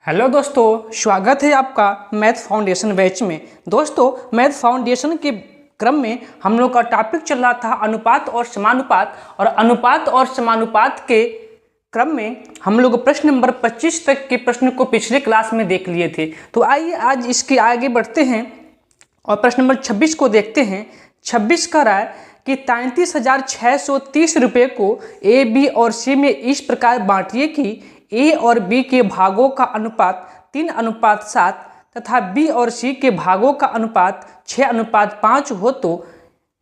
Hello दोस्तों, स्वागत है आपका मैथ फाउंडेशन बैच में। दोस्तों, मैथ फाउंडेशन के क्रम में हम लोग का टॉपिक चल रहा था अनुपात और समानुपात, और अनुपात और समानुपात के क्रम में हम लोग प्रश्न नंबर 25 तक के प्रश्न को पिछले क्लास में देख लिए थे। तो आइए आज इसके आगे बढ़ते हैं और प्रश्न नंबर 26 को देखते हैं। 26 का रहा है कि 33,630 रुपये को ए, बी और सी में इस प्रकार बांटिए कि ए और बी के भागों का अनुपात 3:7 तथा बी और सी के भागों का अनुपात 6:5 हो तो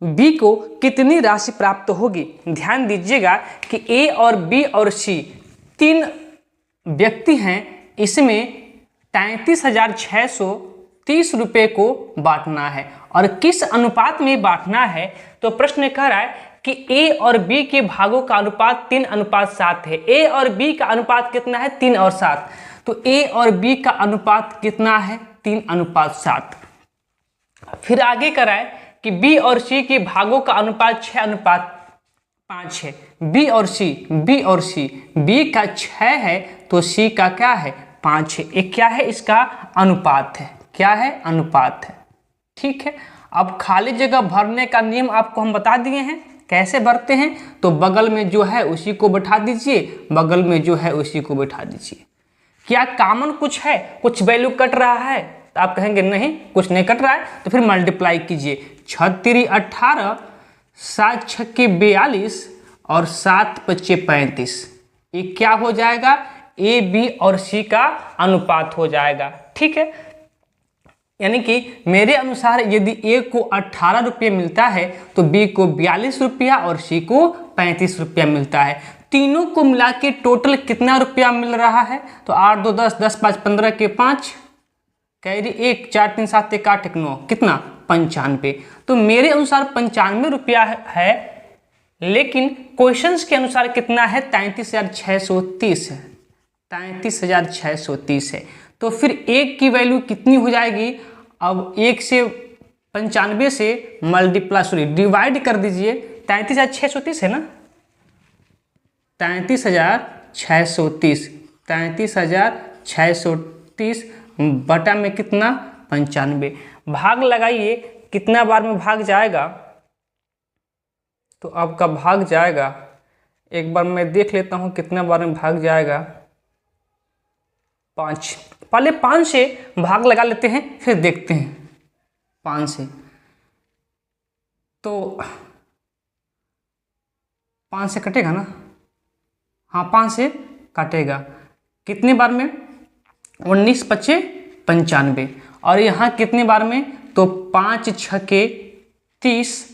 बी को कितनी राशि प्राप्त होगी। ध्यान दीजिएगा कि ए और बी और सी तीन व्यक्ति हैं, इसमें 33,630 रुपये को बांटना है और किस अनुपात में बांटना है। तो प्रश्न कह रहा है कि ए और बी के भागों का अनुपात 3:7 है। ए और बी का अनुपात कितना है? 3 और 7। तो ए और बी का अनुपात कितना है? 3:7। फिर आगे करा है कि बी और सी के भागों का अनुपात 6:5 है। बी और सी बी का 6 है तो सी का क्या है? 5 है। एक क्या है? इसका अनुपात है। क्या है? अनुपात है। ठीक है। अब खाली जगह भरने का नियम आपको हम बता दिए हैं, कैसे भरते हैं। तो बगल में जो है उसी को बैठा दीजिए, बगल में जो है उसी को बैठा दीजिए। क्या कॉमन कुछ है? कुछ वैल्यू कट रहा है? तो आप कहेंगे नहीं, कुछ नहीं कट रहा है। तो फिर मल्टीप्लाई कीजिए। 6×3 = 18, 7×6 = 42 और 7×5 = 35। ये क्या हो जाएगा? ए, बी और सी का अनुपात हो जाएगा। ठीक है। यानी कि मेरे अनुसार यदि ए को 18 रुपये मिलता है तो बी को 42 रुपया और सी को 35 रुपया मिलता है। तीनों को मिला के टोटल कितना रुपया मिल रहा है? तो 8 2 10, 10 5 15 के 5, कैरी 1, 4 3 7 1 8 1 9, कितना? 95। तो मेरे अनुसार 95 रुपया है, लेकिन क्वेश्चंस के अनुसार कितना है? 33,630 है। 33,630 है। तो फिर एक की वैल्यू कितनी हो जाएगी? अब 1 से 95 से डिवाइड कर दीजिए। 33,630 है ना? 33,630 33,630 बटा में कितना? 95। भाग लगाइए, कितना बार में भाग जाएगा? तो आपका भाग जाएगा, एक बार मैं देख लेता हूं कितना बार में भाग जाएगा। 5। पहले 5 से भाग लगा लेते हैं, फिर देखते हैं। 5 से तो 5 से कटेगा ना? हाँ, 5 से काटेगा। कितने बार में? 19 5 95। और यहाँ कितने बार में? तो 5 6 30,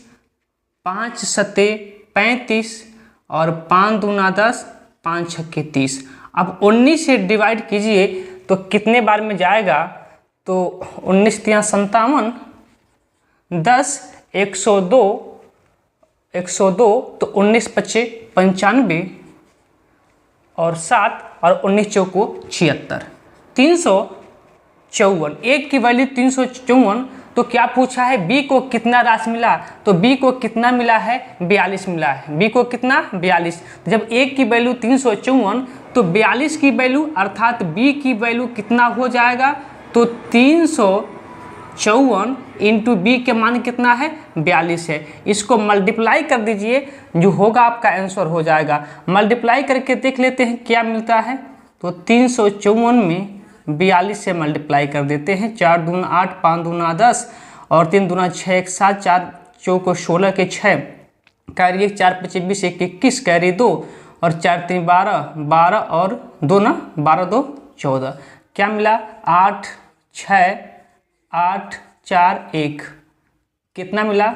5 7 35 और 5 2 10, 5 6 30। अब 19 से डिवाइड कीजिए तो कितने बार में जाएगा? तो 19 3 57, 10 102 तो 19 5 95 और 7 और 19 चौको 76, 354। एक की वैल्यू 354। तो क्या पूछा है? बी को कितना राशि मिला? तो बी को कितना मिला है? 42 मिला है। बी को कितना? 42। जब एक की वैल्यू 354 तो 42 की वैल्यू अर्थात बी की वैल्यू कितना हो जाएगा? तो 354 इंटू बी के मान कितना है? 42 है। इसको मल्टीप्लाई कर दीजिए, जो होगा आपका आंसर हो जाएगा। मल्टीप्लाई करके देख लेते हैं क्या मिलता है। तो 354 में 42 से मल्टीप्लाई कर देते हैं। 4 दूना 8, 5 दूना 10 और 3 दूना 6 1 7, 4 चौको 16 के 6, कैरी 1, 4 5 20 1 21, कैरी 2 और 4 3 12, 12 और 2 ना 12 2 14। क्या मिला? 8 6 8 4 1। कितना मिला?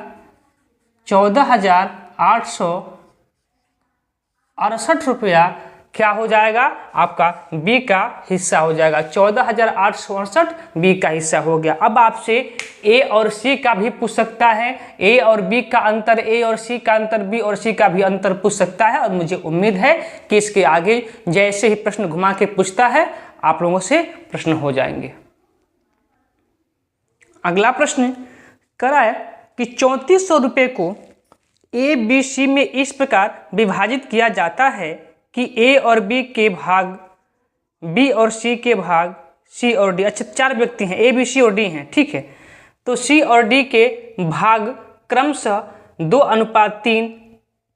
14,868 रुपया क्या हो जाएगा? आपका बी का हिस्सा हो जाएगा। 14,868 बी का हिस्सा हो गया। अब आपसे ए और सी का भी पूछ सकता है। ए और बी का अंतर, ए और सी का अंतर, बी और सी का भी अंतर पूछ सकता है। और मुझे उम्मीद है कि इसके आगे जैसे ही प्रश्न घुमा के पूछता है आप लोगों से प्रश्न हो जाएंगे। अगला प्रश्न करा है कि 3400 रुपये को ए बी सी में इस प्रकार विभाजित किया जाता है कि ए और बी के भाग बी और सी के भाग सी और डी, अच्छा 4 व्यक्ति हैं, ए बी सी और डी हैं, ठीक है। तो सी और डी के भाग क्रमशः 2:3,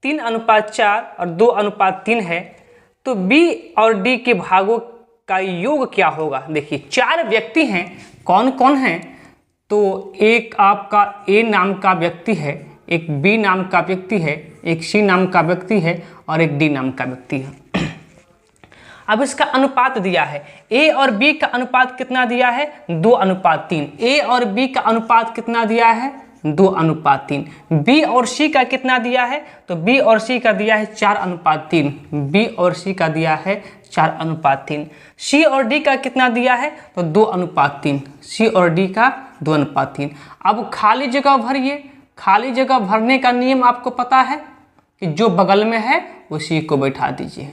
3:4 और 2:3 है। तो बी और डी के भागों का योग क्या होगा? देखिए 4 व्यक्ति हैं, कौन कौन हैं? तो एक आपका ए नाम का व्यक्ति है, एक बी नाम का व्यक्ति है, एक सी नाम का व्यक्ति है और एक डी नाम का व्यक्ति है। अब इसका अनुपात दिया है, ए और बी का अनुपात कितना दिया है? 2:3। ए और बी का अनुपात कितना दिया है? 2:3। बी और सी का कितना दिया है? तो बी और सी का दिया है 4:3। बी और सी का दिया है 4:3। सी और डी का कितना दिया है? तो 2:3। सी और डी का 2:3। अब खाली जगह भरिए। खाली जगह भरने का नियम आपको पता है कि जो बगल में है उसी को बैठा दीजिए।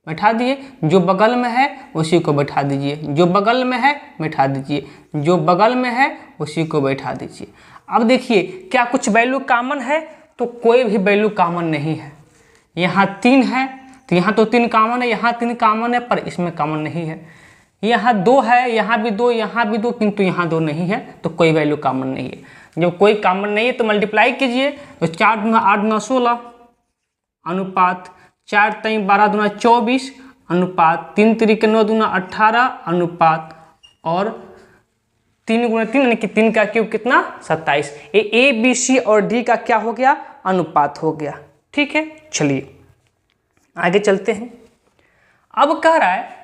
बैठा दिए, जो बगल में है उसी को बैठा दीजिए, जो बगल में है बैठा दीजिए, जो बगल में है उसी को बैठा दीजिए। अब देखिए क्या कुछ वैल्यू कॉमन है? तो कोई भी वैल्यू कॉमन नहीं है। यहाँ 3 है तो यहाँ तो 3 कॉमन है, यहाँ 3 कॉमन है पर इसमें कॉमन नहीं है। यहाँ 2 है, यहाँ भी 2, यहाँ भी 2, किंतु यहाँ 2 नहीं है, तो कोई वैल्यू कॉमन नहीं है। जब कोई कॉमन नहीं है तो मल्टीप्लाई कीजिए, तो 4 दूना 8 दूना 16 अनुपात 4 3 12 दूना 24 अनुपात 3 3 9 दूना 18 अनुपात और 3 गुना 3 यानी कि 3 का क्यूब कितना? 27। ये ए बी सी और डी का क्या हो गया? अनुपात हो गया। ठीक है, चलिए आगे चलते हैं। अब कह रहा है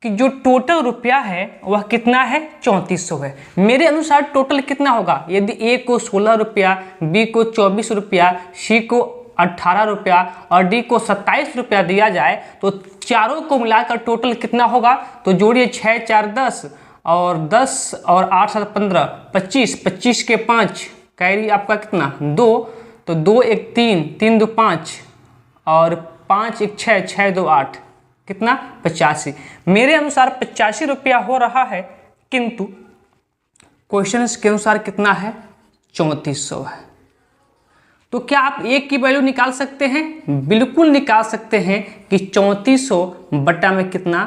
कि जो टोटल रुपया है वह कितना है? 3400 है। मेरे अनुसार टोटल कितना होगा? यदि ए को 16 रुपया, बी को 24 रुपया, सी को 18 रुपया और डी को 27 रुपया दिया जाए तो चारों को मिलाकर टोटल कितना होगा? तो जोड़िए 6 4 10 और 10 और 8 7 15 25, 25 के 5 कैरी आपका कितना? 2, तो 2 1 3, 3 2 5 और 5 1 6, 6 2 8, कितना? 85। मेरे अनुसार 85 रुपया हो रहा है, किंतु क्वेश्चन के अनुसार कितना है? 3400 है। तो क्या आप एक की वैल्यू निकाल सकते हैं? बिल्कुल निकाल सकते हैं कि 3400 बटा में कितना?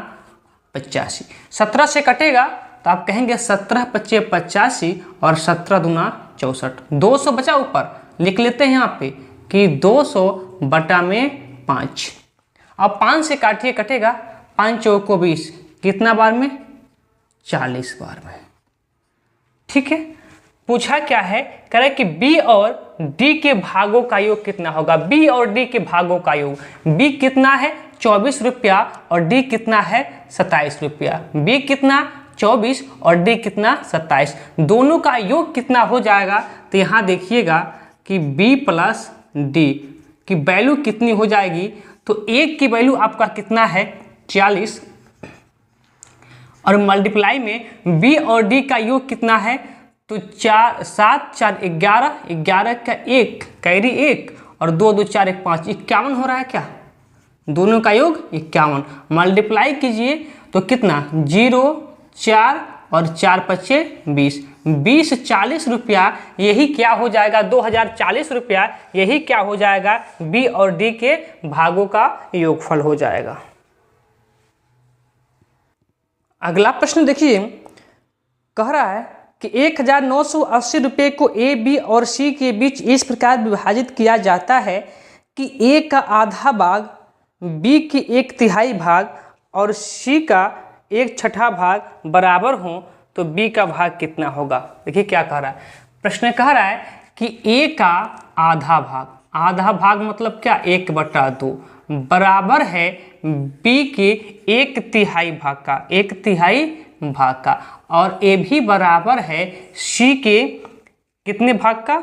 85। 17 से कटेगा तो आप कहेंगे 17 25 85 और 17 दूना 64। 200 बचा ऊपर, लिख लेते हैं यहाँ पे कि 200 बटा में 5। अब 5 से काटिए, कटेगा 5 चौको 20, कितना बार में? 40 बार में। ठीक है, पूछा क्या है? कह रहा है कि बी और डी के भागों का योग कितना होगा? बी और डी के भागों का योग, बी कितना है? 24 रुपया और डी कितना है? 27 रुपया। बी कितना? 24 और डी कितना? 27। दोनों का योग कितना हो जाएगा? तो यहाँ देखिएगा कि बी प्लस डी की वैल्यू कितनी हो जाएगी? तो एक की वैल्यू आपका कितना है? 40 और मल्टीप्लाई में बी और डी का योग कितना है? तो 4 7 4 11, 11 का 1 कैरी 1 और 2 2 4 1 5, 51 हो रहा है क्या? दोनों का योग 51। मल्टीप्लाई कीजिए तो कितना? 0 4 और 4 5 20, 20 40 रुपया, यही क्या हो जाएगा? 2040 रुपया, यही क्या हो जाएगा? बी और डी के भागों का योगफल हो जाएगा। अगला प्रश्न देखिए, कह रहा है कि 1980 रुपये को ए बी और सी के बीच इस प्रकार विभाजित किया जाता है कि ए का आधा भाग, बी की 1/3 भाग और सी का 1/6 भाग बराबर हो, तो बी का भाग कितना होगा? देखिए क्या कह रहा है, प्रश्न कह रहा है कि ए का आधा भाग, आधा भाग मतलब क्या? 1/2 बराबर है बी के 1/3 भाग का, 1/3 भाग का, और ए भी बराबर है सी के कितने भाग का?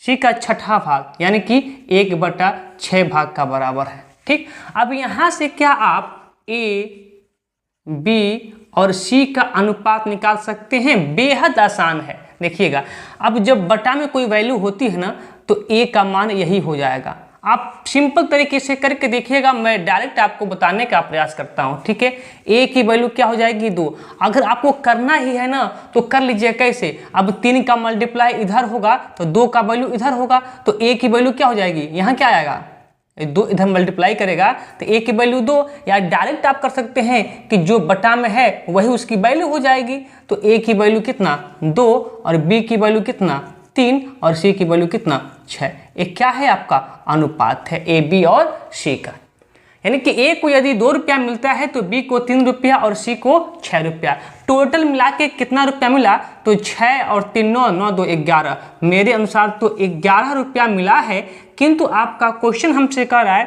सी का 6ठा भाग, यानी कि 1/6 भाग का बराबर है। ठीक, अब यहाँ से क्या आप ए बी और सी का अनुपात निकाल सकते हैं? बेहद आसान है। देखिएगा, अब जब बटा में कोई वैल्यू होती है ना, तो ए का मान यही हो जाएगा। आप सिंपल तरीके से करके देखिएगा, मैं डायरेक्ट आपको बताने का प्रयास करता हूं। ठीक है, ए की वैल्यू क्या हो जाएगी? 2। अगर आपको करना ही है ना तो कर लीजिए। कैसे? अब 3 का मल्टीप्लाई इधर होगा तो 2 का वैल्यू इधर होगा, तो ए की वैल्यू क्या हो जाएगी? यहाँ क्या आएगा? दो इधर मल्टीप्लाई करेगा तो ए की वैल्यू 2, या डायरेक्ट आप कर सकते हैं कि जो बटा में है वही उसकी वैल्यू हो जाएगी। तो ए की वैल्यू कितना 2 और बी की वैल्यू कितना 3 और सी की वैल्यू कितना 6। ये क्या है आपका अनुपात है ए बी और सी का। यानी कि ए को यदि 2 रुपया मिलता है तो बी को 3 रुपया और सी को 6 रुपया। टोटल मिला के कितना रुपया मिला तो 6 और 3 9 9 2 11। मेरे अनुसार तो 11 रुपया मिला है, किंतु आपका क्वेश्चन हमसे कह रहा है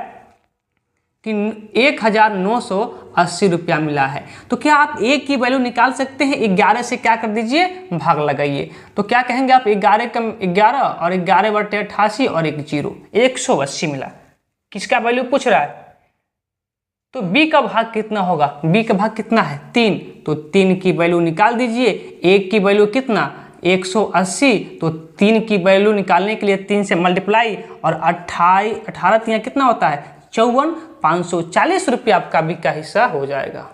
कि 1980 रुपया मिला है। तो क्या आप ए की वैल्यू निकाल सकते हैं? 11 से क्या कर दीजिए भाग लगाइए। तो क्या कहेंगे आप 11 कम 11 और 11/88 और 1 0 180 मिला। किसका वैल्यू पूछ रहा है? तो b का भाग कितना होगा? b का भाग कितना है 3, तो 3 की वैल्यू निकाल दीजिए। एक की वैल्यू कितना 180, तो 3 की वैल्यू निकालने के लिए 3 से मल्टीप्लाई और 18 3 कितना होता है 54, 540 रुपया आपका b का हिस्सा हो जाएगा।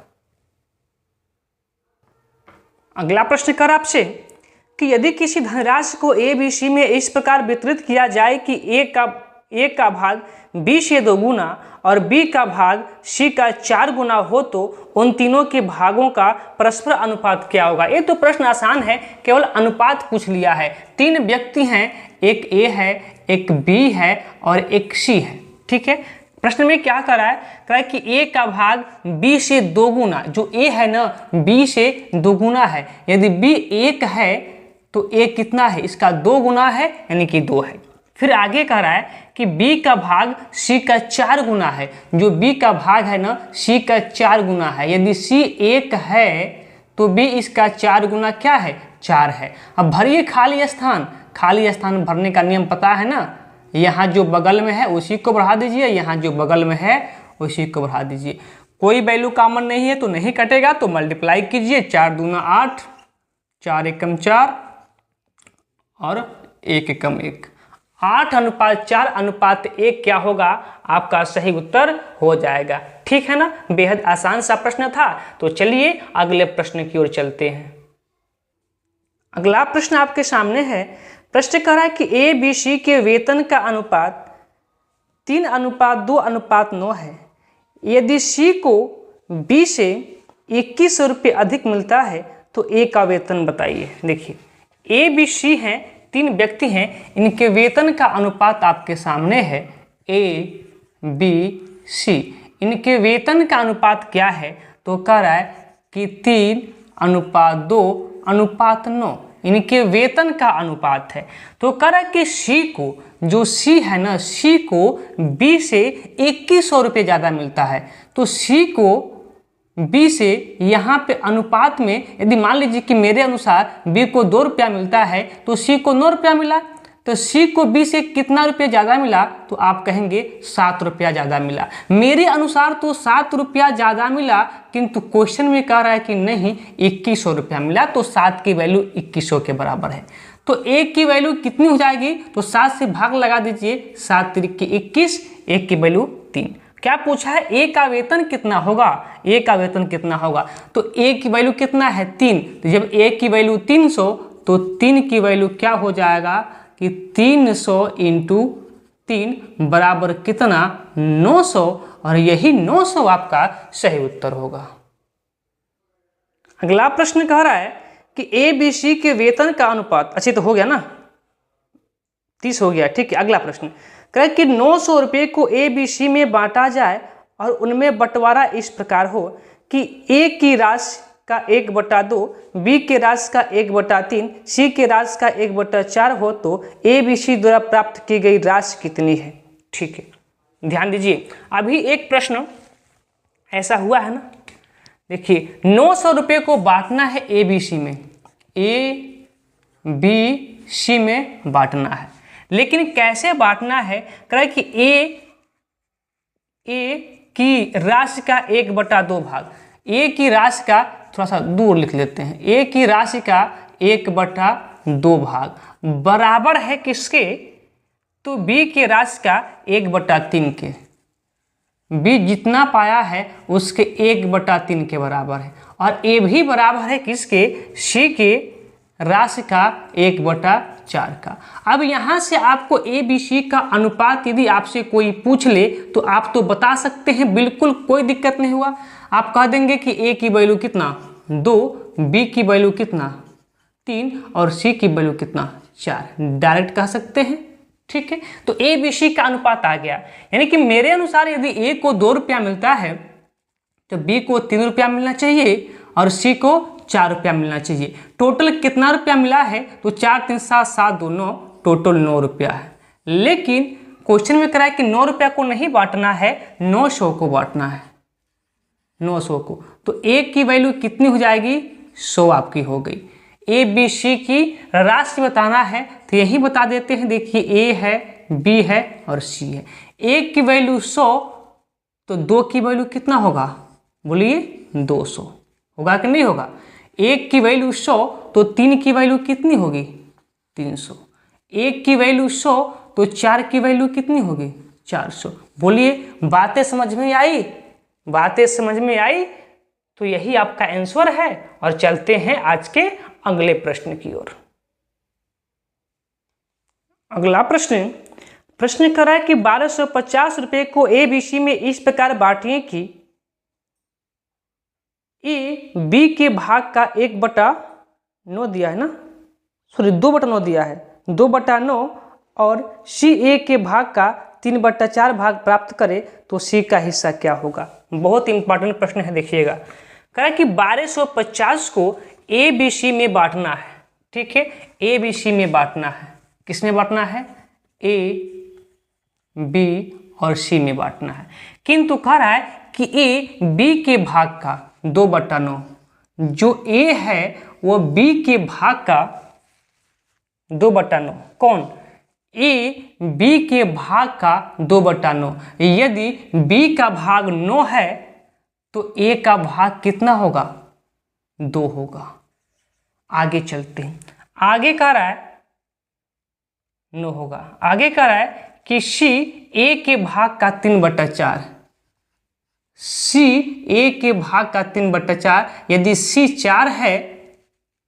अगला प्रश्न कर आपसे कि यदि किसी धनराशि को ए बी सी में इस प्रकार वितरित किया जाए कि ए का भाग बी से 2 गुना और बी का भाग सी का 4 गुना हो, तो उन तीनों के भागों का परस्पर अनुपात क्या होगा? ये तो प्रश्न आसान है, केवल अनुपात पूछ लिया है। 3 व्यक्ति हैं, एक ए है, एक बी है और एक सी है। ठीक है, प्रश्न में क्या कर रहा है? कह रहा है कि ए का भाग बी से 2 गुना, जो ए है ना बी से 2 गुना है। यदि बी 1 है तो ए कितना है? इसका 2 गुना है, यानी कि 2 है। फिर आगे कह रहा है कि b का भाग c का 4 गुना है। जो b का भाग है ना c का 4 गुना है। यदि c 1 है तो b इसका 4 गुना क्या है 4 है। अब भरिए खाली स्थान। खाली स्थान भरने का नियम पता है ना, यहाँ जो बगल में है उसी को बढ़ा दीजिए, यहाँ जो बगल में है उसी को बढ़ा दीजिए। कोई वैल्यू कॉमन नहीं है तो नहीं कटेगा, तो मल्टीप्लाई कीजिए। 4 दूना 8, 4 एकम 4 और 1 एकम 1। 8:4:1 क्या होगा? आपका सही उत्तर हो जाएगा। ठीक है ना, बेहद आसान सा प्रश्न था। तो चलिए अगले प्रश्न की ओर चलते हैं। अगला प्रश्न आपके सामने है। प्रश्न कह रहा है कि ए बी सी के वेतन का अनुपात 3:2:9 है। यदि सी को बी से 2100 रुपये अधिक मिलता है तो ए का वेतन बताइए। देखिए ए बी सी हैं, 3 व्यक्ति हैं, इनके वेतन का अनुपात आपके सामने है ए बी सी। इनके वेतन का अनुपात क्या है? तो कह रहा है कि 3:2:9 इनके वेतन का अनुपात है। तो कह रहा है कि सी को, जो सी है ना, सी को बी से 2100 रुपये ज़्यादा मिलता है। तो सी को बी से यहाँ पे अनुपात में, यदि मान लीजिए कि मेरे अनुसार बी को 2 रुपया मिलता है तो सी को 9 रुपया मिला, तो सी को बी से कितना रुपया ज़्यादा मिला? तो आप कहेंगे 7 रुपया ज़्यादा मिला। मेरे अनुसार तो 7 रुपया ज़्यादा मिला, किंतु क्वेश्चन में कह रहा है कि नहीं 2100 रुपया मिला, तो 7 की वैल्यू 2100 के बराबर है। तो ए की वैल्यू कितनी हो जाएगी? तो 7 से भाग लगा दीजिए। 7 तिरिक 21, 1 की वैल्यू 3। क्या पूछा है? ए का वेतन कितना होगा? ए का वेतन कितना होगा? तो ए की वैल्यू कितना है 3। तो जब ए की वैल्यू 300 तो 3 की वैल्यू क्या हो जाएगा कि 300 × 3 बराबर कितना 900, और यही 900 आपका सही उत्तर होगा। अगला प्रश्न कह रहा है कि ए बी सी के वेतन का अनुपात, अच्छी तो हो गया ना, 30 हो गया। ठीक है, अगला प्रश्न कह रहा है कि 900 रुपये को ए बी सी में बांटा जाए और उनमें बंटवारा इस प्रकार हो कि ए की राशि का 1/2, बी के राशि का 1/3, सी के राशि का 1/4 हो, तो ए बी सी द्वारा प्राप्त की गई राशि कितनी है? ठीक है, ध्यान दीजिए। अभी एक प्रश्न ऐसा हुआ है ना, देखिए 900 रुपये को बांटना है ए बी सी में, ए बी सी में बांटना है, लेकिन कैसे बांटना है? कह रहा है कि ए की राशि का 1/2 भाग, ए की राशि का थोड़ा सा दूर लिख लेते हैं, ए की राशि का 1/2 भाग बराबर है किसके? तो बी के राशि का 1/3 के। बी जितना पाया है उसके 1/3 के बराबर है, और ए भी बराबर है किसके? सी के राशि का 1/4 4 का। अब यहाँ से आपको ए बी सी का अनुपात यदि आपसे कोई पूछ ले तो आप तो बता सकते हैं, बिल्कुल कोई दिक्कत नहीं हुआ। आप कह देंगे कि ए की वैल्यू कितना 2, बी की वैल्यू कितना 3 और सी की वैल्यू कितना 4, डायरेक्ट कह सकते हैं। ठीक है, तो ए बी सी का अनुपात आ गया। यानी कि मेरे अनुसार यदि ए को 2 रुपया मिलता है तो बी को 3 रुपया मिलना चाहिए और सी को 4 रुपया मिलना चाहिए। टोटल कितना रुपया मिला है तो 4 3 7 7 2 9, टोटल 9 रुपया है। लेकिन क्वेश्चन में करा है कि 9 रुपया को नहीं बांटना है, 900 को बांटना है, 900 को। तो ए की वैल्यू कितनी हो जाएगी 100 आपकी हो गई। ए बी सी की राशि बताना है तो यही बता देते हैं। देखिए ए है, बी है और सी है। ए की वैल्यू 100 तो 2 की वैल्यू कितना होगा, बोलिए 200 होगा कि नहीं होगा। 1 की वैल्यू 100 तो 3 की वैल्यू कितनी होगी 300। 1 की वैल्यू 100 तो 4 की वैल्यू कितनी होगी 400। बोलिए बातें समझ में आई, बातें समझ में आई। तो यही आपका आंसर है। और चलते हैं आज के अगले प्रश्न की ओर। अगला प्रश्न कर रहा है कि 1250 रुपए को ए बी सी में इस प्रकार बांटिए कि ए बी के भाग का 1/9 दिया है ना, सॉरी 2/9 दिया है, 2/9 और सी ए के भाग का 3/4 भाग प्राप्त करे तो सी का हिस्सा क्या होगा। बहुत इंपॉर्टेंट प्रश्न है, देखिएगा। कह रहा है कि 1250 को ए बी सी में बांटना है। ठीक है, ए बी सी में बांटना है। किसमें बांटना है, ए बी और सी में बांटना है। किंतु कह रहा है कि ए बी के भाग का 2/9, जो ए है वो बी के भाग का 2/9, कौन, ए बी के भाग का 2/9। यदि बी का भाग 9 है तो ए का भाग कितना होगा 2 होगा। आगे चलते हैं, आगे कह रहा है 9 होगा। आगे कह रहा है कि सी ए के भाग का 3/4, सी ए के भाग का 3/4। यदि सी 4 है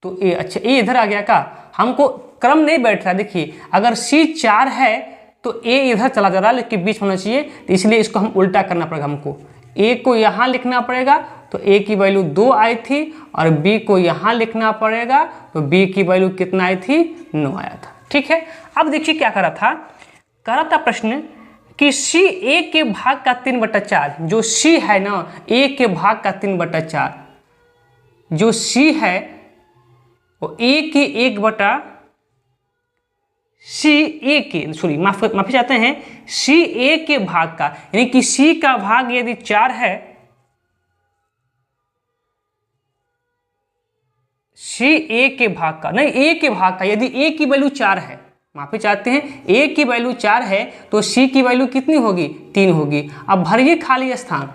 तो ए, अच्छा ए इधर आ गया का, हमको क्रम नहीं बैठ रहा। देखिए अगर सी 4 है तो ए इधर चला जा रहा है, लेकिन बीच होना चाहिए, तो इसलिए इसको हम उल्टा करना पड़ेगा। हमको ए को यहाँ लिखना पड़ेगा तो ए की वैल्यू 2 आई थी, और बी को यहाँ लिखना पड़ेगा तो बी की वैल्यू कितना आई थी 9 आया था। ठीक है, अब देखिए क्या करा था, प्रश्न कि सी ए के भाग का 3/4, जो सी है ना ए के भाग का 3/4, जो सी है वो ए के 1/, सी ए के, सॉरी माफी चाहते हैं, सी ए के भाग का, यानी कि सी का भाग यदि 4 है, सी ए के भाग का, नहीं ए के भाग का, यदि ए की वैल्यू 4 है, माफी चाहते हैं, ए की वैल्यू 4 है तो सी की वैल्यू कितनी होगी 3 होगी। अब भरिए खाली स्थान,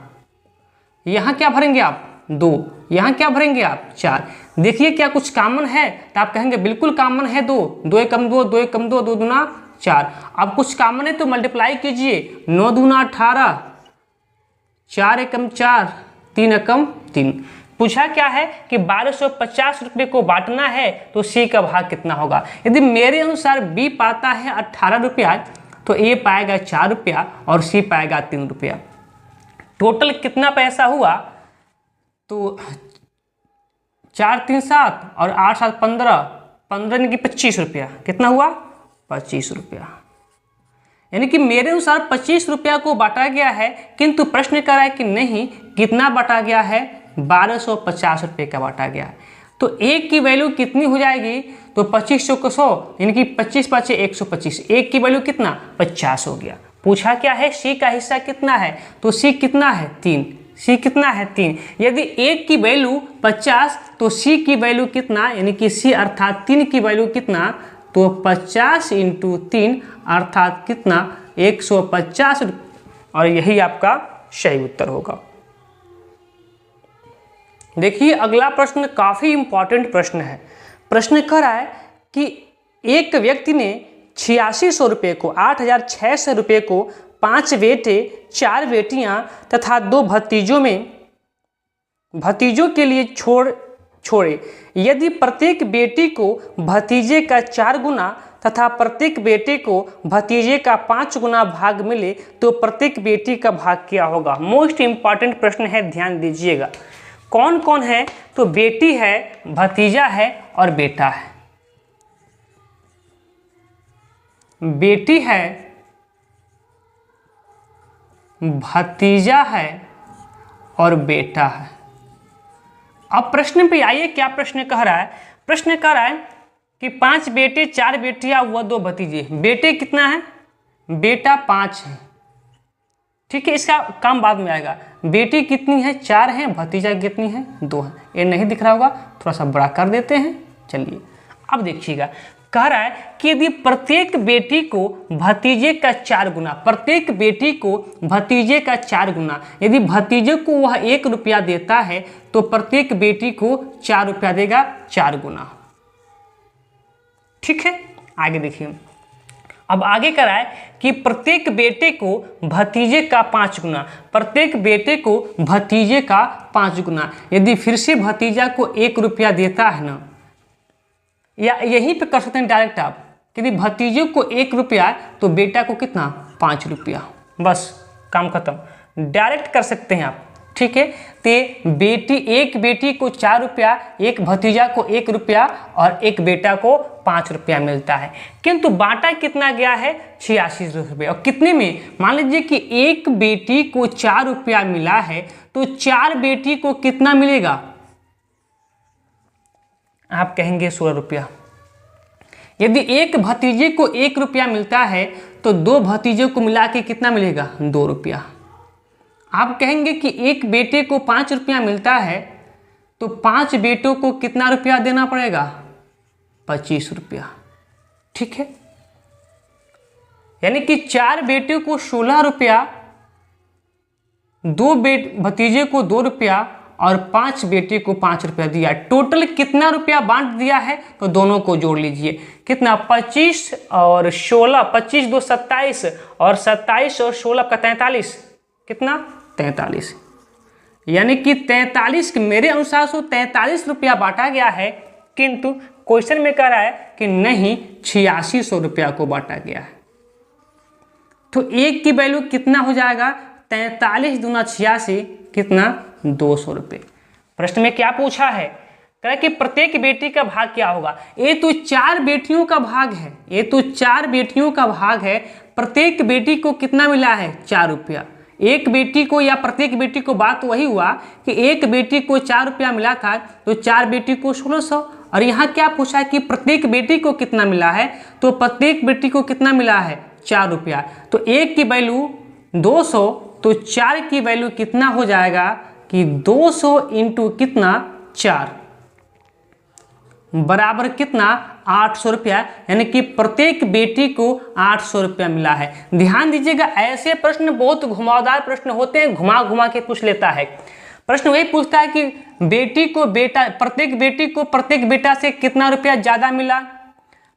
यहां क्या भरेंगे आप 2, यहां क्या भरेंगे आप 4। देखिए क्या कुछ कॉमन है, तो आप कहेंगे बिल्कुल कॉमन है 2, 2 एकम 2, 2 एकम 2, 2 दूना 4। अब कुछ कॉमन है तो मल्टीप्लाई कीजिए, 9 दूना 18, 4 एकम 4, 3 एकम 3। पूछा क्या है कि 1250 रुपये को बांटना है तो सी का भाग कितना होगा। यदि मेरे अनुसार बी पाता है 18 रुपया तो ए पाएगा 4 रुपया और सी पाएगा 3 रुपया। टोटल कितना पैसा हुआ, तो 4 3 7 और 8 7 15, 15 यानी कि 25 रुपया। कितना हुआ 25 रुपया। यानी कि मेरे अनुसार 25 रुपया को बांटा गया है, किंतु प्रश्न कर रहा है कि नहीं कितना बांटा गया है, 1250 रुपये का बांटा गया है। तो एक की वैल्यू कितनी हो जाएगी, तो 25 को 100 यानी कि 25 5 125, एक की वैल्यू कितना 50 हो गया। पूछा क्या है सी का हिस्सा कितना है, तो सी कितना है 3, सी कितना है 3। यदि एक की वैल्यू 50 तो सी की वैल्यू कितना, यानी कि सी अर्थात 3 की वैल्यू कितना, तो 50 × 3 अर्थात कितना 150, और यही आपका सही उत्तर होगा। देखिए अगला प्रश्न काफ़ी इंपॉर्टेंट प्रश्न है। प्रश्न कह रहा है कि एक व्यक्ति ने 8600 रुपये को, 8600 रुपये को 5 बेटे 4 बेटियां तथा 2 भतीजों के लिए छोड़े। यदि प्रत्येक बेटी को भतीजे का 4 गुना तथा प्रत्येक बेटे को भतीजे का 5 गुना भाग मिले तो प्रत्येक बेटी का भाग क्या होगा। मोस्ट इंपॉर्टेंट प्रश्न है, ध्यान दीजिएगा। कौन कौन है, तो बेटी है, भतीजा है और बेटा है। बेटी है, भतीजा है और बेटा है। अब प्रश्न पे आइए, क्या प्रश्न कह रहा है। प्रश्न कह रहा है कि 5 बेटे 4 बेटियां व 2 भतीजे। बेटे कितना है, बेटा 5 है, ठीक है, इसका काम बाद में आएगा। बेटी कितनी है, 4 है, भतीजा कितनी है, 2 है। ये नहीं दिख रहा होगा, थोड़ा सा बड़ा कर देते हैं। चलिए अब देखिएगा, कह रहा है कि यदि प्रत्येक बेटी को भतीजे का 4 गुना, प्रत्येक बेटी को भतीजे का 4 गुना, यदि भतीजे को वह 1 रुपया देता है तो प्रत्येक बेटी को 4 रुपया देगा, 4 गुना। ठीक है, आगे देखिए। अब आगे कह रहा है कि प्रत्येक बेटे को भतीजे का 5 गुना, प्रत्येक बेटे को भतीजे का 5 गुना। यदि फिर से भतीजा को 1 रुपया देता है ना, या यहीं पे कर सकते हैं डायरेक्ट आप, यदि भतीजे को 1 रुपया तो बेटा को कितना, 5 रुपया, बस काम खत्म। डायरेक्ट कर सकते हैं आप, ठीक है। तो बेटी, एक बेटी को 4 रुपया, एक भतीजा को 1 रुपया और एक बेटा को 5 रुपया मिलता है। किंतु बांटा कितना गया है, 86 रुपये। और कितने में, मान लीजिए कि एक बेटी को 4 रुपया मिला है तो 4 बेटी को कितना मिलेगा, आप कहेंगे 16 रुपया। यदि एक भतीजे को 1 रुपया मिलता है तो 2 भतीजे को मिला के कितना मिलेगा, 2 रुपया। आप कहेंगे कि एक बेटे को 5 रुपया मिलता है तो 5 बेटों को कितना रुपया देना पड़ेगा, 25 रुपया। ठीक है, यानी कि 4 बेटे को 16 रुपया, 2 भतीजे को 2 रुपया और 5 बेटे को 5 रुपया दिया। टोटल कितना रुपया बांट दिया है, तो दोनों को जोड़ लीजिए, कितना, 25 और 16, 25 2 27 और 27 और 16 का 43, कितना, 43। यानी कि 43, मेरे अनुसार से 43 रुपया बांटा गया है, किंतु क्वेश्चन में कह रहा है कि नहीं, 8600 रुपया को बांटा गया है। तो एक की वैल्यू कितना हो जाएगा, 43 दूना 86, कितना, 200 रुपये। प्रश्न में क्या पूछा है, कह रहा कि प्रत्येक बेटी का भाग क्या होगा। ये तो 4 बेटियों का भाग है, ये तो 4 बेटियों का भाग है। प्रत्येक बेटी को कितना मिला है, 4 रुपया। एक बेटी को या प्रत्येक बेटी को, बात वही हुआ कि एक बेटी को 4 रुपया मिला था तो 4 बेटी को 1600। और यहाँ क्या पूछा है कि प्रत्येक बेटी को कितना मिला है, तो प्रत्येक बेटी को कितना मिला है, 4 रुपया। तो एक की वैल्यू 200, तो 4 की वैल्यू कितना हो जाएगा कि 200 इंटू कितना, 4 बराबर कितना, 800 रुपया। यानी कि प्रत्येक बेटी को 800 रुपया मिला है। ध्यान दीजिएगा, ऐसे प्रश्न बहुत घुमावदार प्रश्न होते हैं, घुमा घुमा के पूछ लेता है। प्रश्न वही पूछता है कि बेटी को बेटा, प्रत्येक बेटी को प्रत्येक बेटा से कितना रुपया ज़्यादा मिला,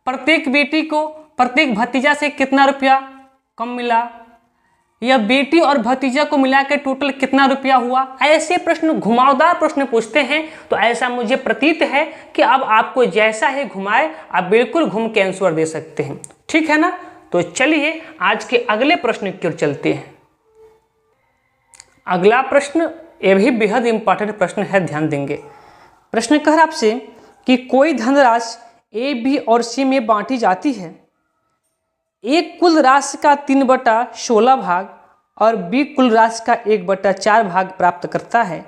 प्रत्येक बेटी को प्रत्येक भतीजा से कितना रुपया कम मिला, या बेटी और भतीजा को मिला के टोटल कितना रुपया हुआ। ऐसे प्रश्न, घुमावदार प्रश्न पूछते हैं। तो ऐसा मुझे प्रतीत है कि अब आपको जैसा ही घुमाए आप बिल्कुल घूम के आंसर दे सकते हैं, ठीक है ना। तो चलिए आज के अगले प्रश्न की ओर चलते हैं। अगला प्रश्न ये भी बेहद इंपॉर्टेंट प्रश्न है, ध्यान देंगे। प्रश्न कह रहा आपसे कि कोई धनराशि ए, बी और सी में बांटी जाती है। एक कुल राशि का 3/16 भाग और बी कुल राशि का 1/4 भाग प्राप्त करता है।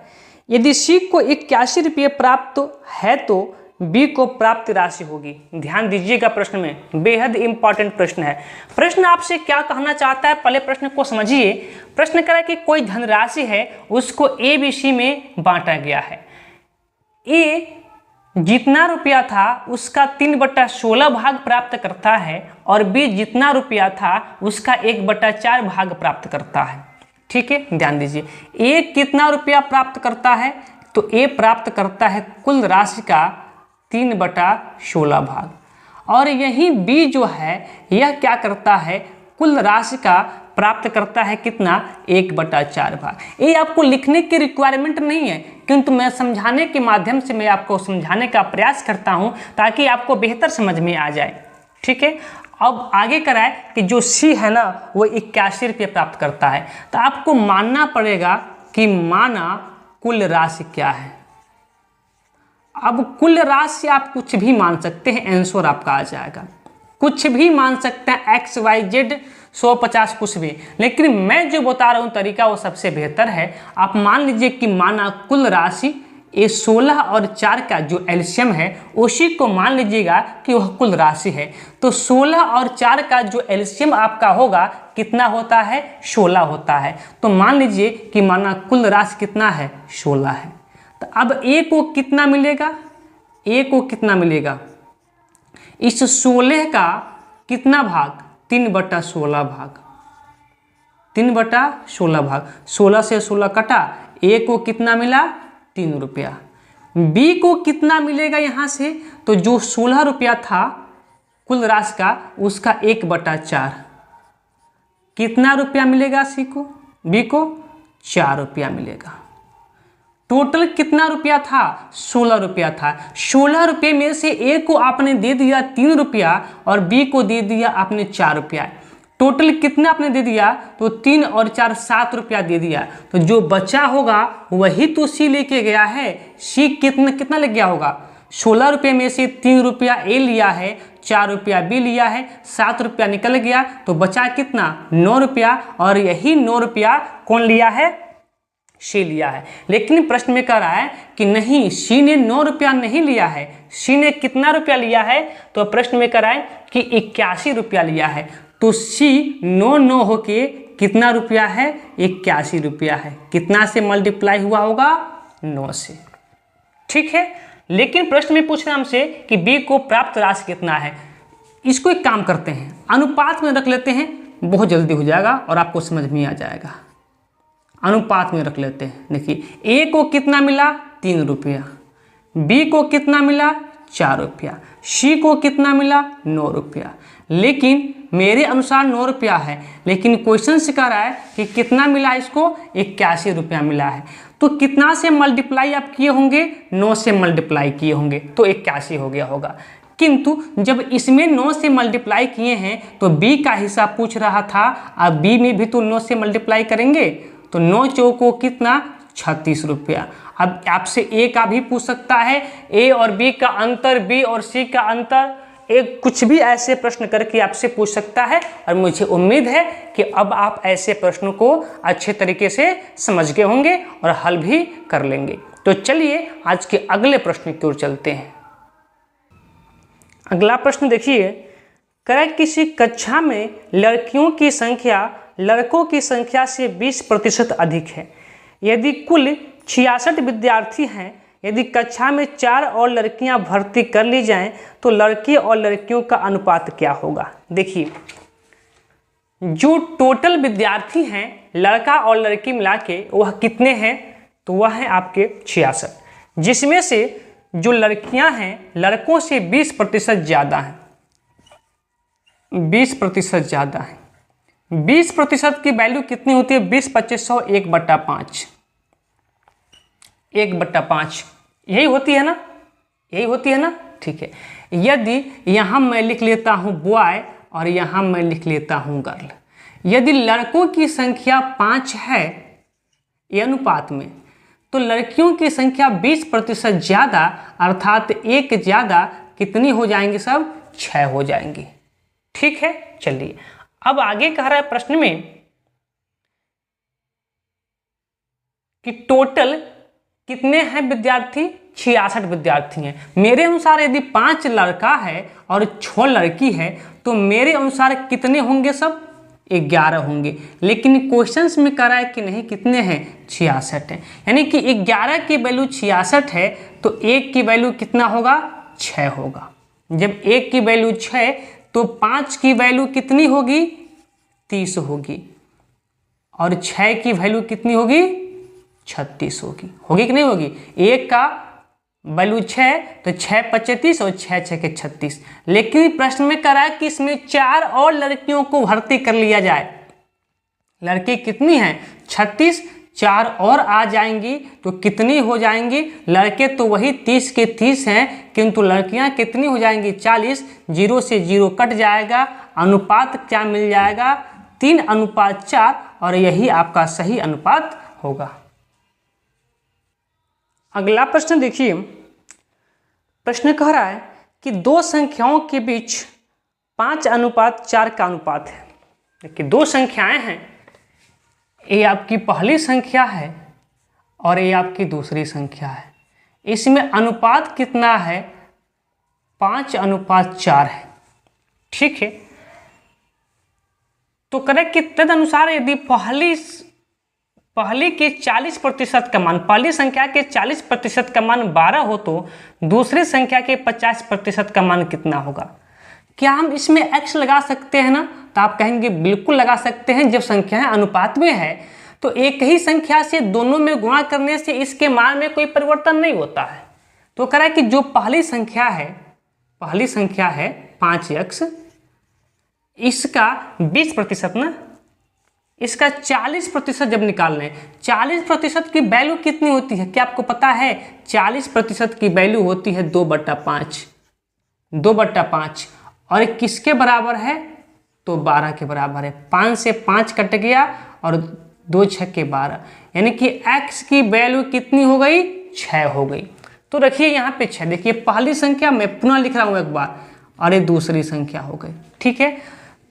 यदि सी को 81 रुपये प्राप्त है तो बी को प्राप्त राशि होगी। ध्यान दीजिएगा, प्रश्न में बेहद इंपॉर्टेंट प्रश्न है। प्रश्न आपसे क्या कहना चाहता है, पहले प्रश्न को समझिए। प्रश्न कह रहा है कि कोई धनराशि है, उसको ए बी सी में बांटा गया है। ए जितना रुपया था उसका 3/16 भाग प्राप्त करता है और बी जितना रुपया था उसका 1/4 भाग प्राप्त करता है। ठीक है, ध्यान दीजिए। ए कितना रुपया प्राप्त करता है, तो ए प्राप्त करता है कुल राशि का 3/16 भाग, और यही बी जो है यह क्या करता है, कुल राशि का प्राप्त करता है कितना 1/4 भाग। ये आपको लिखने की रिक्वायरमेंट नहीं है, किंतु मैं समझाने के माध्यम से मैं आपको समझाने का प्रयास करता हूँ ताकि आपको बेहतर समझ में आ जाए। ठीक है, अब आगे कराए कि जो सी है ना वो 81 रुपये प्राप्त करता है, तो आपको मानना पड़ेगा कि माना कुल राशि क्या है। अब कुल राशि आप कुछ भी मान सकते हैं, आंसर आपका आ जाएगा, कुछ भी मान सकते हैं, XYZ 150 कुछ भी, लेकिन मैं जो बता रहा हूँ तरीका वो सबसे बेहतर है। आप मान लीजिए कि माना कुल राशि ये 16 और 4 का जो एलसीएम है उसी को मान लीजिएगा कि वह कुल राशि है। तो 16 और 4 का जो एलसीएम आपका होगा कितना होता है, 16 होता है। तो मान लीजिए कि माना कुल राशि कितना है, 16 है। तो अब ए को कितना मिलेगा, ए को कितना मिलेगा, इस 16 का कितना भाग, 3/16 भाग, 3/16 भाग, 16 से 16 कटा, ए को कितना मिला 3 रुपया। बी को कितना मिलेगा यहाँ से, तो जो 16 रुपया था कुल राशि का उसका 1/4, कितना रुपया मिलेगा सी को, बी को 4 रुपया मिलेगा। टोटल कितना रुपया था, 16 रुपया था। 16 रुपये में से ए को आपने दे दिया 3 रुपया और बी को दे दिया आपने 4 रुपया। टोटल कितना आपने दे दिया, तो 3 और 4 7 रुपया दे दिया। तो जो बचा होगा वही तो सी लेके गया है। सी कितना ले गया होगा, 16 रुपये में से 3 रुपया ए लिया है, 4 रुपया बी लिया है, 7 रुपया निकल गया, तो बचा कितना 9 रुपया। और यही 9 रुपया कौन लिया है, सी लिया है। लेकिन प्रश्न में कह रहा है कि नहीं, सी ने 9 रुपया नहीं लिया है, सी ने कितना रुपया लिया है, तो प्रश्न में कह रहा है कि 81 रुपया लिया है। तो सी 9 होके कितना रुपया है, 81 रुपया है। कितना से मल्टीप्लाई हुआ होगा, 9 से। ठीक है, लेकिन प्रश्न में पूछ रहे हैं हमसे कि बी को प्राप्त राशि कितना है। इसको एक काम करते हैं, अनुपात में रख लेते हैं, बहुत जल्दी हो जाएगा और आपको समझ में आ जाएगा। अनुपात में रख लेते हैं। देखिए ए को कितना मिला 3 रुपया, बी को कितना मिला 4 रुपया, सी को कितना मिला 9 रुपया। लेकिन मेरे अनुसार 9 रुपया है, लेकिन क्वेश्चन से कह रहा है कि कितना मिला इसको, 81 रुपया मिला है। तो कितना से मल्टीप्लाई आप किए होंगे, 9 से मल्टीप्लाई किए होंगे, तो 81 हो गया होगा। किंतु जब इसमें 9 से मल्टीप्लाई किए हैं तो बी का हिसाब पूछ रहा था, अब बी में भी तो 9 से मल्टीप्लाई करेंगे, तो 9 चौको कितना 36 रुपया। अब आपसे ए का भी पूछ सकता है, ए और बी का अंतर, बी और सी का अंतर, एक कुछ भी ऐसे प्रश्न करके आपसे पूछ सकता है। और मुझे उम्मीद है कि अब आप ऐसे प्रश्नों को अच्छे तरीके से समझ गए होंगे और हल भी कर लेंगे। तो चलिए आज के अगले प्रश्न की ओर चलते हैं। अगला प्रश्न देखिए, करें किसी कक्षा में लड़कियों की संख्या लड़कों की संख्या से 20% अधिक है। यदि कुल 66 विद्यार्थी हैं, यदि कक्षा में 4 और लड़कियां भर्ती कर ली जाएं तो लड़के और लड़कियों का अनुपात क्या होगा। देखिए जो टोटल विद्यार्थी हैं लड़का और लड़की मिला के वह कितने हैं, तो वह हैं आपके 66, जिसमें से जो लड़कियां हैं लड़कों से 20% ज़्यादा हैं, 20% ज़्यादा है। 20% की वैल्यू कितनी होती है, 20 25 100 1/5, 1/5 यही होती है ना, यही होती है ना। ठीक है, यदि यहाँ मैं लिख लेता हूँ बॉय और यहाँ मैं लिख लेता हूँ गर्ल, यदि लड़कों की संख्या 5 है ये अनुपात में, तो लड़कियों की संख्या 20% ज़्यादा, अर्थात 1 ज़्यादा कितनी हो जाएंगी, सब 6 हो जाएंगी। ठीक है, चलिए अब आगे कह रहा है प्रश्न में कि टोटल कितने हैं विद्यार्थी, 66 विद्यार्थी हैं। मेरे अनुसार यदि 5 लड़का है और 6 लड़की है तो मेरे अनुसार कितने होंगे, सब 11 होंगे। लेकिन क्वेश्चंस में कह रहा है कि नहीं, कितने हैं, 66 हैं। यानी कि 11 की वैल्यू 66 है तो 1 की वैल्यू कितना होगा, 6 होगा। जब 1 की वैल्यू 6 तो 5 की वैल्यू कितनी होगी, 30 होगी, और 6 की वैल्यू कितनी होगी, 36 होगी। होगी कि नहीं होगी। 1 का वैल्यू 6 तो 6 35 और 6 6 के 36। लेकिन प्रश्न में कह रहा है कि इसमें 4 और लड़कियों को भर्ती कर लिया जाए, लड़की कितनी हैं 36, 4 और आ जाएंगी तो कितनी हो जाएंगी, लड़के तो वही 30 के 30 हैं किंतु लड़कियां कितनी हो जाएंगी 40, 0 से 0 कट जाएगा, अनुपात क्या मिल जाएगा 3:4 और यही आपका सही अनुपात होगा। अगला प्रश्न देखिए, प्रश्न कह रहा है कि दो संख्याओं के बीच 5:4 का अनुपात है। देखिए दो संख्याएं हैं, ये आपकी पहली संख्या है और ये आपकी दूसरी संख्या है, इसमें अनुपात कितना है 5:4 है। ठीक है, तो करें कि तदनुसार यदि पहली के 40% का मान, पहली संख्या के 40% का मान 12 हो तो दूसरी संख्या के 50% का मान कितना होगा। क्या हम इसमें x लगा सकते हैं ना, तो आप कहेंगे बिल्कुल लगा सकते हैं। जब संख्याएं अनुपात में है तो एक ही संख्या से दोनों में गुणा करने से इसके मान में कोई परिवर्तन नहीं होता है। तो कह रहा है कि जो पहली संख्या है 5x, इसका 20% ना, इसका 40% जब निकाल लें, 40% की वैल्यू कितनी होती है, क्या आपको पता है 40% की वैल्यू होती है 2/5, 2/5 और किसके बराबर है तो 12 के बराबर है। 5 से 5 कट गया और 2 6 12, यानी कि x की वैल्यू कितनी हो गई 6 हो गई। तो रखिए यहाँ पे 6, देखिए पहली संख्या मैं पुनः लिख रहा हूँ एक बार और ये दूसरी संख्या हो गई। ठीक है,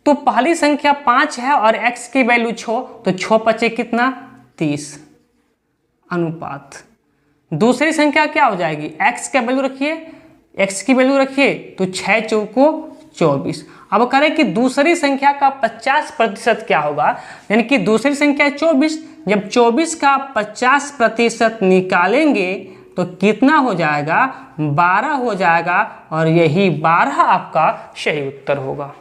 तो पहली संख्या 5 है और x की वैल्यू 6, तो 6 5 कितना 30 अनुपात। दूसरी संख्या क्या हो जाएगी, x का वैल्यू रखिए, x की वैल्यू रखिए तो 6 चौको 24। अब करें कि दूसरी संख्या का 50% क्या होगा, यानी कि दूसरी संख्या 24, जब 24 का 50% निकालेंगे तो कितना हो जाएगा 12 हो जाएगा और यही 12 आपका सही उत्तर होगा।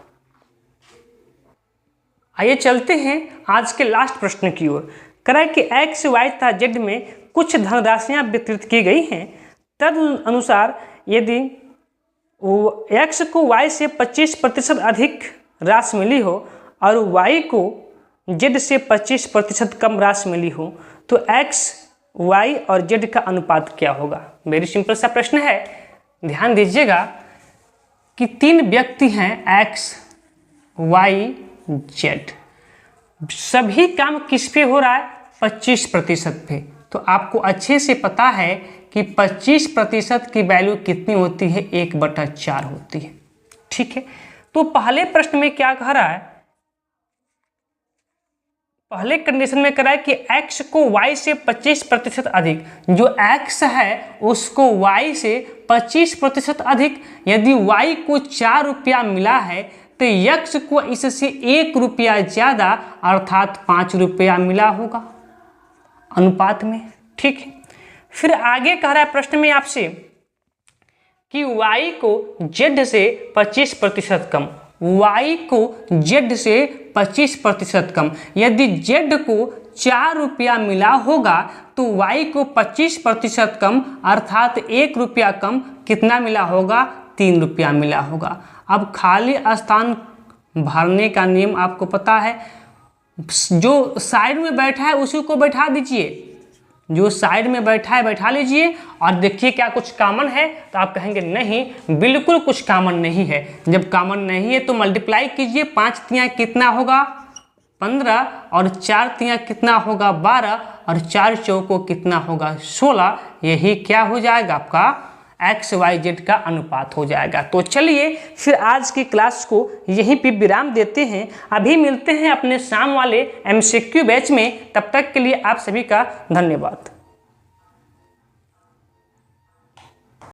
आइए चलते हैं आज के लास्ट प्रश्न की ओर। करें कि x, y तथा z में कुछ धनराशियां वितरित की गई हैं, तद अनुसार यदि x को y से 25% अधिक राशि मिली हो और y को z से 25% कम राशि मिली हो तो x, y और z का अनुपात क्या होगा। वेरी सिंपल सा प्रश्न है, ध्यान दीजिएगा कि 3 व्यक्ति हैं x, y, z, सभी काम किस पे हो रहा है 25% पे। तो आपको अच्छे से पता है कि 25% की वैल्यू कितनी होती है 1/4 होती है। ठीक है, तो पहले प्रश्न में क्या कह रहा है, पहले कंडीशन में कह रहा है कि x को y से 25% अधिक, जो x है उसको y से 25% अधिक, यदि y को 4 रुपया मिला है तो x को इससे 1 रुपया ज्यादा अर्थात 5 रुपया मिला होगा अनुपात में। ठीक है, फिर आगे कह रहा है प्रश्न में आपसे कि y को z से 25% कम, y को z से 25% कम, यदि z को 4 रुपया मिला होगा तो y को 25% कम अर्थात 1 रुपया कम कितना मिला होगा 3 रुपया मिला होगा। अब खाली स्थान भरने का नियम आपको पता है, जो साइड में बैठा है उसी को बैठा दीजिए, जो साइड में बैठा है बैठा लीजिए और देखिए क्या कुछ कॉमन है, तो आप कहेंगे नहीं बिल्कुल कुछ कॉमन नहीं है। जब कॉमन नहीं है तो मल्टीप्लाई कीजिए, 5 तियां कितना होगा 15 और 4 तियां कितना होगा 12 और 4 चौको कितना होगा 16, यही क्या हो जाएगा आपका x, y, z का अनुपात हो जाएगा। तो चलिए फिर आज की क्लास को यहीं पे विराम देते हैं, अभी मिलते हैं अपने शाम वाले MCQ बैच में, तब तक के लिए आप सभी का धन्यवाद।